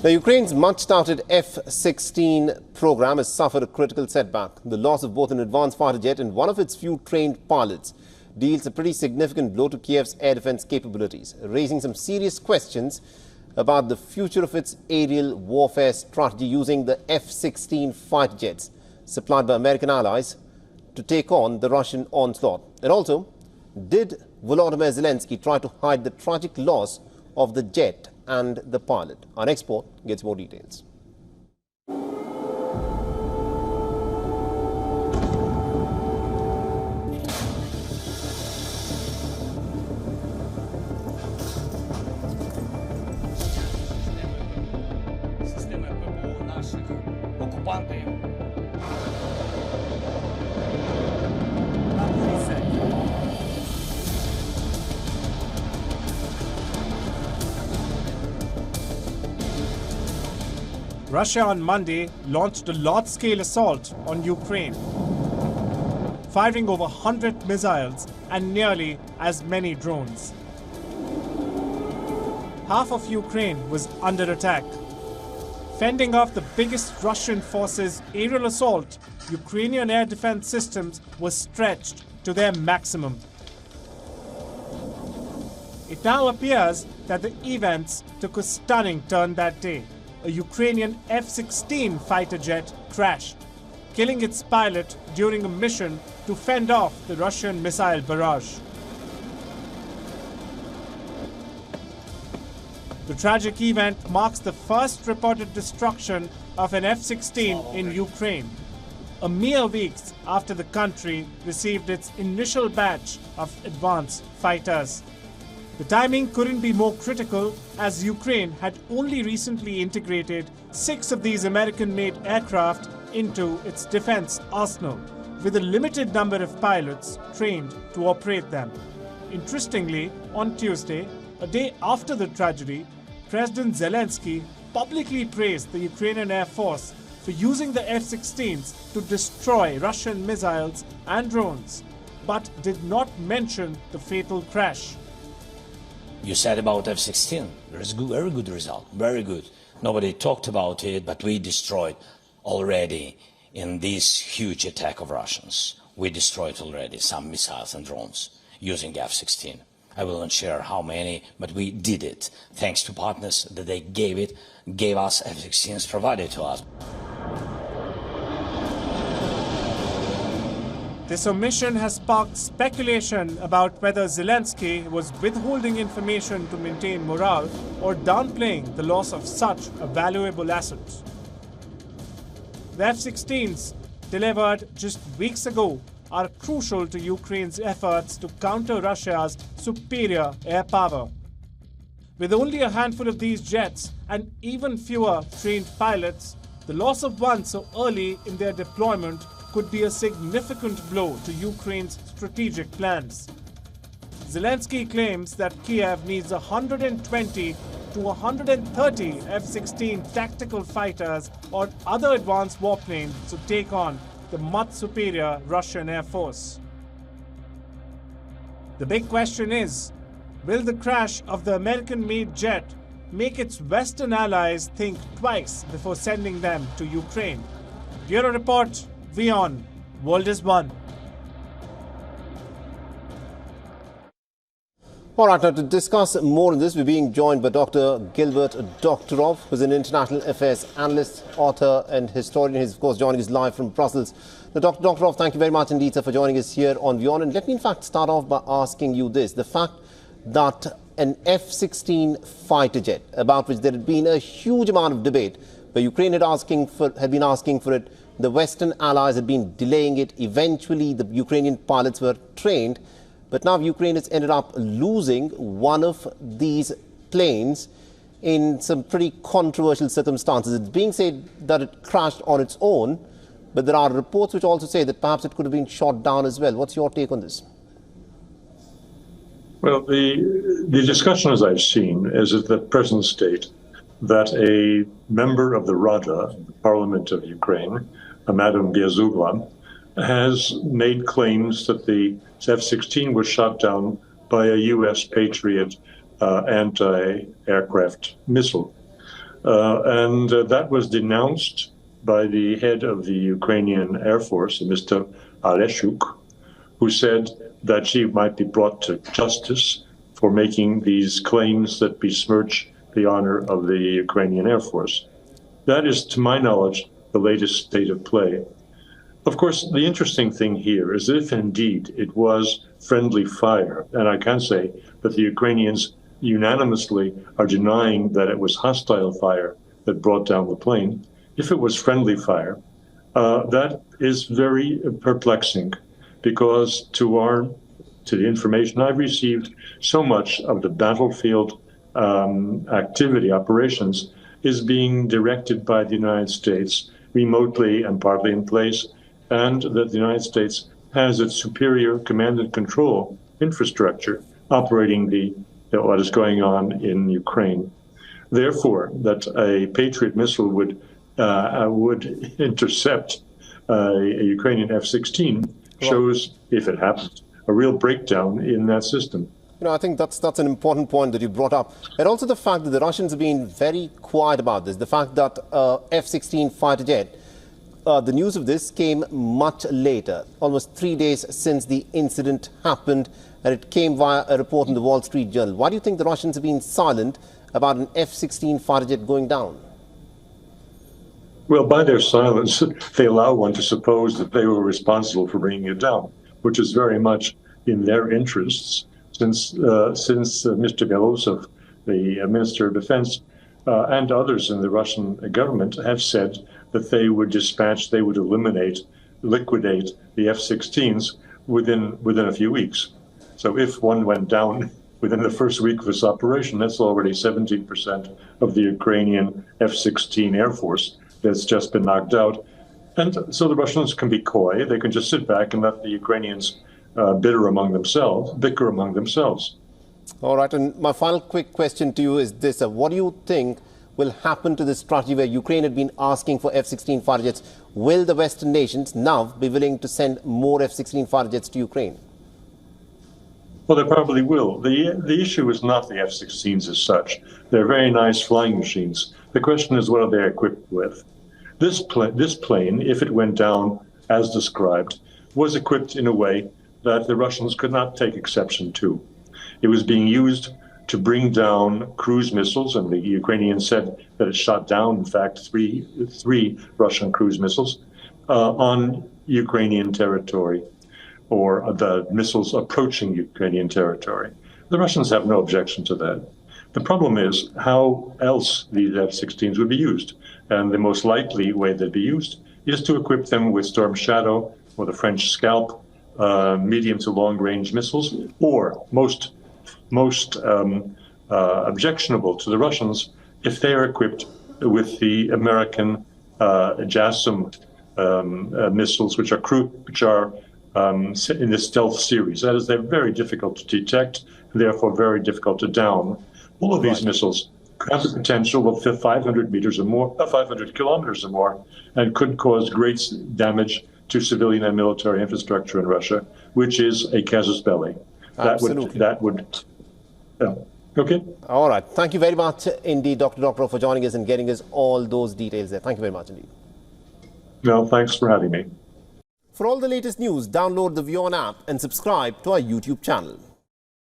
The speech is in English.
Now, Ukraine's much-touted F-16 program has suffered a critical setback. The loss of both an advanced fighter jet and one of its few trained pilots deals a pretty significant blow to Kiev's air defense capabilities, raising some serious questions about the future of its aerial warfare strategy using the F-16 fighter jets supplied by American allies to take on the Russian onslaught. And also, did Volodymyr Zelensky try to hide the tragic loss of the jet and the pilot? Our next report gets more details. Russia on Monday launched a large-scale assault on Ukraine, firing over 100 missiles and nearly as many drones. Half of Ukraine was under attack. Fending off the biggest Russian forces' aerial assault, Ukrainian air defense systems were stretched to their maximum. It now appears that the events took a stunning turn that day. A Ukrainian F-16 fighter jet crashed, killing its pilot during a mission to fend off the Russian missile barrage. The tragic event marks the first reported destruction of an F-16 in Ukraine, a mere weeks after the country received its initial batch of advanced fighters. The timing couldn't be more critical, as Ukraine had only recently integrated 6 of these American-made aircraft into its defense arsenal, with a limited number of pilots trained to operate them. Interestingly, on Tuesday, a day after the tragedy, President Zelensky publicly praised the Ukrainian Air Force for using the F-16s to destroy Russian missiles and drones, but did not mention the fatal crash. You said about F-16, there is a very good result, very good. Nobody talked about it, but we destroyed already in this huge attack of Russians. We destroyed already some missiles and drones using F-16. I will not share how many, but we did it, thanks to partners that they gave us F-16s provided to us. This omission has sparked speculation about whether Zelensky was withholding information to maintain morale or downplaying the loss of such a valuable asset. The F-16s, delivered just weeks ago, are crucial to Ukraine's efforts to counter Russia's superior air power. With only a handful of these jets and even fewer trained pilots, the loss of one so early in their deployment could be a significant blow to Ukraine's strategic plans. Zelensky claims that Kiev needs 120 to 130 F-16 tactical fighters or other advanced warplanes to take on the much superior Russian Air Force. The big question is, will the crash of the American-made jet make its Western allies think twice before sending them to Ukraine? Bureau Report, WION, World is One. All right, now to discuss more on this, we're being joined by Dr. Gilbert Doktorov, who's an international affairs analyst, author and historian. He's, of course, joining us live from Brussels. Now, Dr. Doktorov, thank you very much indeed, sir, for joining us here on WION. And let me, in fact, start off by asking you this. The fact that an F-16 fighter jet, about which there had been a huge amount of debate, where Ukraine had been asking for it, the Western allies had been delaying it. Eventually, the Ukrainian pilots were trained. But now Ukraine has ended up losing one of these planes in some pretty controversial circumstances. It's being said that it crashed on its own, but there are reports which also say that perhaps it could have been shot down as well. What's your take on this? Well, the discussion, as I've seen, is at the present state that a member of the Rada, the Parliament of Ukraine, Madam Biazugla, has made claims that the F-16 was shot down by a U.S. Patriot anti-aircraft missile. That was denounced by the head of the Ukrainian Air Force, Mr. Aleshuk, who said that she might be brought to justice for making these claims that besmirch the honor of the Ukrainian Air Force. That is, to my knowledge, the latest state of play. Of course, the interesting thing here is that if indeed it was friendly fire, and I can say that the Ukrainians unanimously are denying that it was hostile fire that brought down the plane, if it was friendly fire, that is very perplexing, because to the information I've received, so much of the battlefield activity, operations, is being directed by the United States remotely and partly in place, and that the United States has its superior command and control infrastructure operating what is going on in Ukraine. Therefore, that a Patriot missile would intercept a Ukrainian F-16 shows, if it happens, a real breakdown in that system. I think that's an important point that you brought up. And also the fact that the Russians have been very quiet about this. The fact that F-16 fighter jet, the news of this came much later, almost 3 days since the incident happened, and it came via a report in the Wall Street Journal. Why do you think the Russians have been silent about an F-16 fighter jet going down? Well, by their silence, they allow one to suppose that they were responsible for bringing it down, which is very much in their interests, since Mr. Belosov, the Minister of Defense, and others in the Russian government have said that they would eliminate, liquidate the F-16s within a few weeks. So if one went down within the first week of this operation, that's already 17% of the Ukrainian F-16 Air Force that's just been knocked out. And so the Russians can be coy. They can just sit back and let the Ukrainians bicker among themselves. All right. And my final quick question to you is this. What do you think will happen to this strategy where Ukraine had been asking for F-16 fighter jets? Will the Western nations now be willing to send more F-16 fighter jets to Ukraine? Well, they probably will. The issue is not the F-16s as such. They're very nice flying machines. The question is, what are they equipped with? This plane, if it went down as described, was equipped in a way that the Russians could not take exception to. It was being used to bring down cruise missiles, and the Ukrainians said that it shot down, in fact, three Russian cruise missiles on Ukrainian territory, or the missiles approaching Ukrainian territory. The Russians have no objection to that. The problem is how else these F-16s would be used. And the most likely way they'd be used is to equip them with Storm Shadow or the French Scalp medium to long-range missiles, or most objectionable to the Russians, if they are equipped with the American JASSM missiles, which are in the stealth series. That is, they're very difficult to detect, and therefore very difficult to down. All of these missiles have the potential of 500 meters or more, 500 kilometers or more, and could cause great damage to civilian and military infrastructure in Russia, which is a casus belli. Okay. All right. Thank you very much indeed, Dr. Doktorov, for joining us and getting us all those details there. Thank you very much indeed. No, thanks for having me. For all the latest news, download the WION app and subscribe to our YouTube channel.